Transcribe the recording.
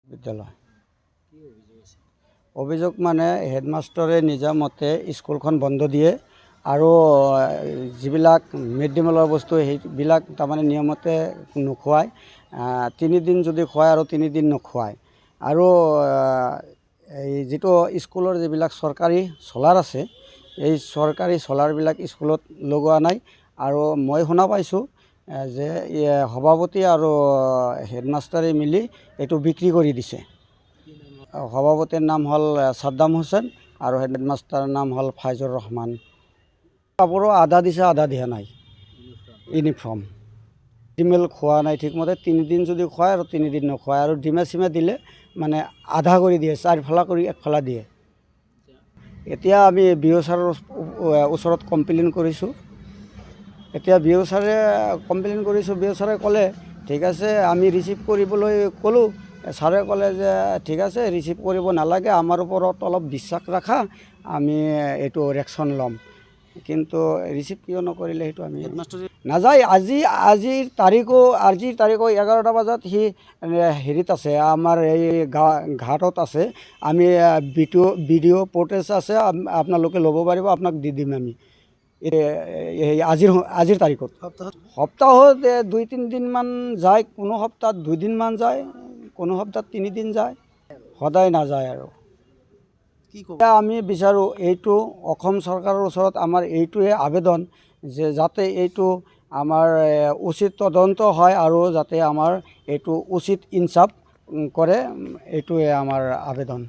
বিদ্যালয়। অভিযোগ মানে হেডমাষ্টৰে নিজা মতে স্কুলখন বন্ধ দিয়ে আৰু যিবিলাক মিড ডে মিলৰ বস্তু সেইবিলাক তাৰমানে নিয়মতে নোখোৱায়। 3 দিন যদি খুৱায় আৰু 3 দিন নোখোৱায়। আৰু এই যিটো স্কুলৰ যিবিলাক চৰকাৰী চলাৰ আছে, এই চৰকাৰী চলাৰবিলাক স্কুলত লগোৱা নাই। আৰু মই শুনা পাইছোঁ যে সভাপতি আৰু হেডমাষ্টাৰে মিলি এইটো বিক্ৰী কৰি দিছে। সভাপতিৰ নাম হ'ল সাদ্দাম হোসেন আৰু হেডমাষ্টাৰৰ নাম হ'ল ফাইজুৰ ৰহমান। কাপোৰো আধা দিছে, আধা দিয়া নাই। ইউনিফৰ্ম ডিমেল খোৱা নাই ঠিকমতে। 3 দিন যদি খুৱায় আৰু 3 দিন নোখোৱায়। আৰু ডিমে চিমে দিলে মানে আধা কৰি দিয়ে, 4 ফালা কৰি 1 ফালা দিয়ে। এতিয়া আমি BO ছাৰৰ ওচৰত কমপ্লেইন কৰিছোঁ। এতিয়া BO ছাৰে কমপ্লেইন কৰিছোঁ। BO ছাৰে ক'লে ঠিক আছে, আমি ৰিচিভ কৰিবলৈ ক'লোঁ। ছাৰে ক'লে যে ঠিক আছে, ৰিচিভ কৰিব নালাগে, আমাৰ ওপৰত অলপ বিশ্বাস ৰাখা, আমি এইটো ৰিয়েকশ্যন ল'ম। কিন্তু ৰিচিভ কিয় নকৰিলে সেইটো আমি নাযায়। আজিৰ তাৰিখো 11টা বজাত সি হেৰিত আছে, আমাৰ এই ঘাটত আছে। আমি ভিডিঅ' ফুটেজ আছে, আপোনালোকে ল'ব পাৰিব, আপোনাক দি দিম আমি। আজিৰ তাৰিখত সপ্তাহত 2-3 দিনমান যায়, কোনো সপ্তাহত 2 দিনমান যায়, কোনো সপ্তাহত 3 দিন যায়, সদায় নাযায়। আৰু আমি বিচাৰোঁ এইটো অসম চৰকাৰৰ ওচৰত আমাৰ এইটোৱে আবেদন যে যাতে এইটো আমাৰ উচিত তদন্ত হয় আৰু যাতে আমাৰ এইটো উচিত ইনচাফ কৰে, এইটোৱে আমাৰ আবেদন।